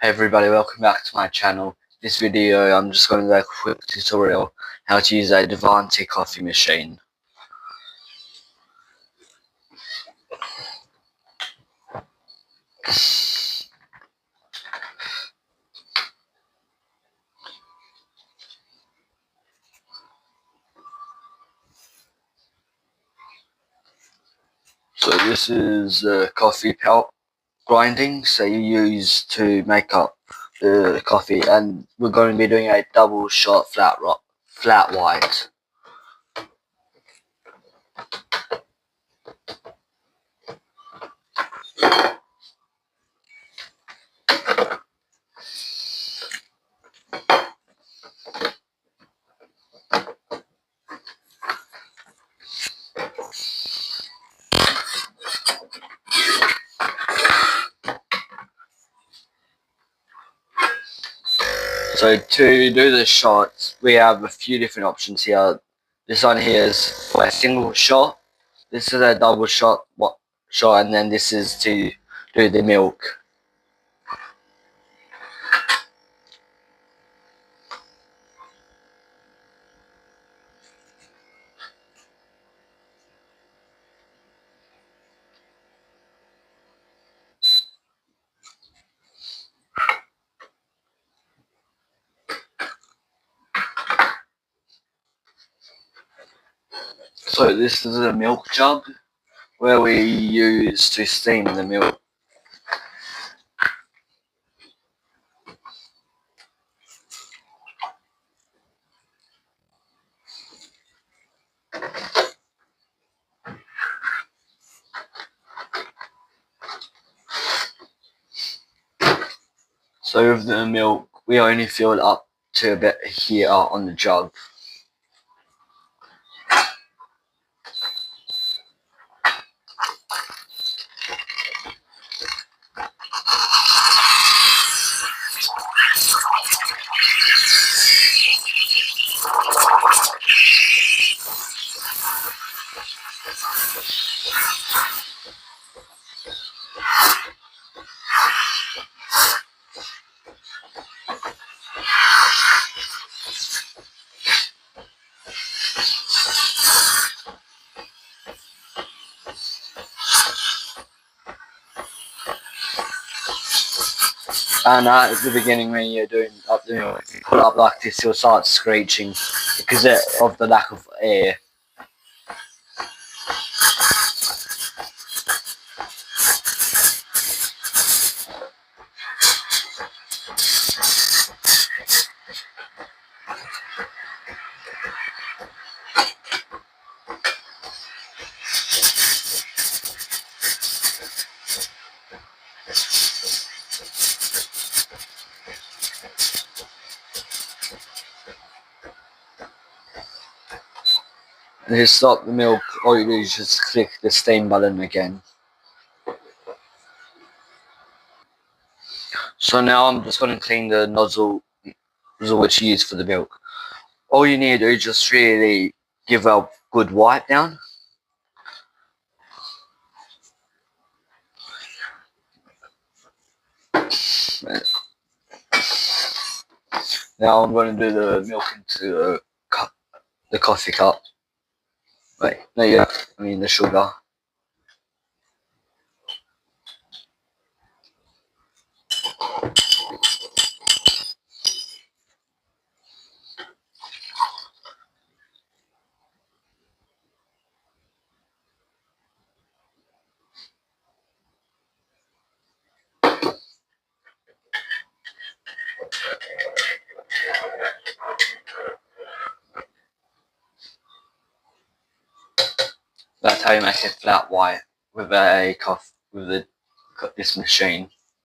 Hey everybody, welcome back to my channel. This video I'm just going to do a quick tutorial how to use a Devanti coffee machine. So this is coffee pulp grinding, so you use to make up the coffee, and we're going to be doing a double shot flat white. So to do the shots, we have a few different options here. This one here is for a single shot. This is a double shot, and then this is to do the milk. So this is a milk jug where we use to steam the milk. So with the milk, we only fill it up to a bit here on the jug. And at the beginning, when you're doing up the milk, if you put it up like this, it'll start screeching because of the lack of air. And to stop the milk, all you do is just click the steam button again. So now I'm just going to clean the nozzle which you use for the milk. All you need to do is just really give a good wipe down. Now I'm going to do the milk into the coffee cup. Wait, no, yeah, I mean the sugar. That's how you make a flat white with this machine.